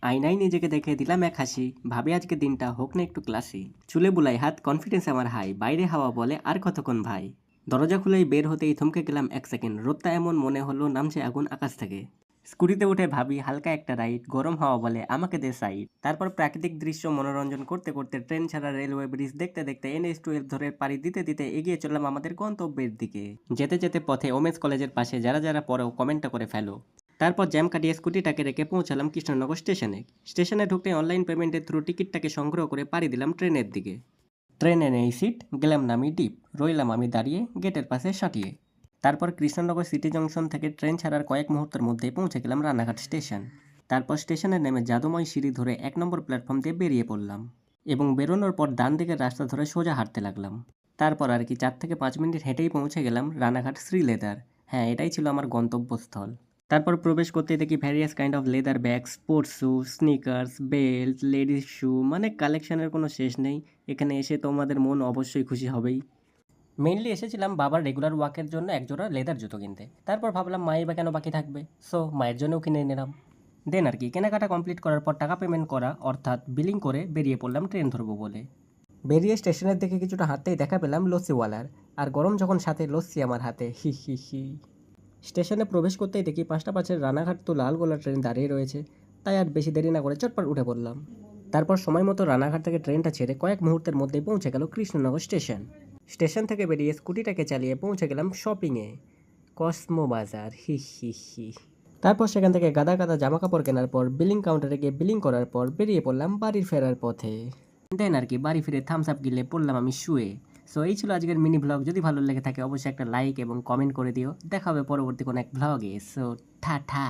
আয়নায় নিজেকে দেখে দিলাম এক হাসি, ভাবি আজকে দিনটা হোক না একটু ক্লাসি। চুলে বুলাই হাত, কনফিডেন্স আমার হাই, বাইরে হাওয়া বলে আর কতক্ষণ ভাই। দরজা খুলেই বের হতেই থমকে গেলাম এক সেকেন্ড, রোদটা এমন মনে হলো নামছে আগুন আকাশ থেকে। স্কুটিতে উঠে ভাবি হালকা একটা রাইড, গরম হাওয়া বলে আমাকে দে সাইড। তারপর প্রাকৃতিক দৃশ্য মনোরঞ্জন করতে করতে ট্রেন ছাড়া রেলওয়ে ব্রিজ দেখতে দেখতে NH-12 ধরে পাড়ি দিতে দিতে এগিয়ে চললাম আমাদের গন্তব্যের দিকে। যেতে যেতে পথে ওমেন্স কলেজের পাশে যারা যারা পরেও কমেন্টটা করে ফেলো। তারপর জ্যাম কাটিয়ে স্কুটিটাকে রেখে পৌঁছালাম কৃষ্ণনগর স্টেশনে। স্টেশনে ঢুকতে অনলাইন পেমেন্টের থ্রু টিকিটটাকে সংগ্রহ করে পাড়ি দিলাম ট্রেনের দিকে। ট্রেনে নেই সিট, গেলাম না আমি ডিপ, রইলাম আমি দাঁড়িয়ে গেটের পাশে সাঁটিয়ে। তারপর কৃষ্ণনগর সিটি জংশন থেকে ট্রেন ছাড়ার কয়েক মুহূর্তের মধ্যেই পৌঁছে গেলাম রানাঘাট স্টেশন। তারপর স্টেশনে নেমে জাদুময় সিঁড়ি ধরে 1 নম্বর প্ল্যাটফর্ম দিয়ে বেরিয়ে পড়লাম এবং বেরোনোর পর ডান দিকের রাস্তা ধরে সোজা হাঁটতে লাগলাম। তারপর আর কি 4 থেকে 5 মিনিট হেঁটেই পৌঁছে গেলাম রানাঘাট শ্রীলেদার। হ্যাঁ, এটাই ছিল আমার গন্তব্যস্থল। তারপর প্রবেশ করতেই দেখি various kind of leather bag, sports shoe, sneakers, belt, ladies shoe, মানে কালেকশনের কোনো শেষ নেই। এখানে এসে তোমাদের মন অবশ্যই খুশি হবেই। মেইনলি এসেছিলাম বাবার রেগুলার ওয়াকের জন্য একজোড়া লেদার জুতো কিনতে। তারপর ভাবলাম মায়ের বা কেন বাকি থাকবে, সো মায়ের জন্যও কিনে নিলাম। দেন আর কি কেনাকাটা কমপ্লিট করার পর টাকা পেমেন্ট করা অর্থাৎ বিলিং করে বেরিয়ে পড়লাম ট্রেন ধরবো বলে। বেরিয়ে স্টেশনের দিকে কিছুটা হাঁটতেই দেখা পেলাম লস্যিওয়ালার, আর গরম যখন সাথে লস্যি আমার হাতে, হি হি হি। স্টেশনে প্রবেশ করতেই দেখি 5টা 5-এর রানাঘাট তো লালগোলা ট্রেন দাঁড়িয়ে রয়েছে, তাই আর বেশি দেরি না করে চটপট উঠে পড়লাম। তারপর সময় মতো রানাঘাট থেকে ট্রেনটা ছেড়ে কয়েক মুহূর্তের মধ্যেই পৌঁছে গেল কৃষ্ণনগর স্টেশন। স্টেশন থেকে বেরিয়ে স্কুটিটাকে চালিয়ে পৌঁছে গেলাম শপিংয়ে, কসমো বাজার, হি হি হি। তারপর সেখান থেকে গাদা গাদা জামা কাপড় কেনার পর বিলিং কাউন্টারে গিয়ে বিলিং করার পর বেরিয়ে পড়লাম বাড়ির ফেরার পথে। দেন আর কি বাড়ি ফিরে থামস আপ গিলে পড়লাম আমি শুয়ে। সো এই ছিল আজকের মিনি ব্লগ। যদি ভালো লেগে থাকে অবশ্যই একটা লাইক এবং কমেন্ট করে দিও। দেখা হবে পরবর্তী কোনো এক ব্লগে। সো টা টা।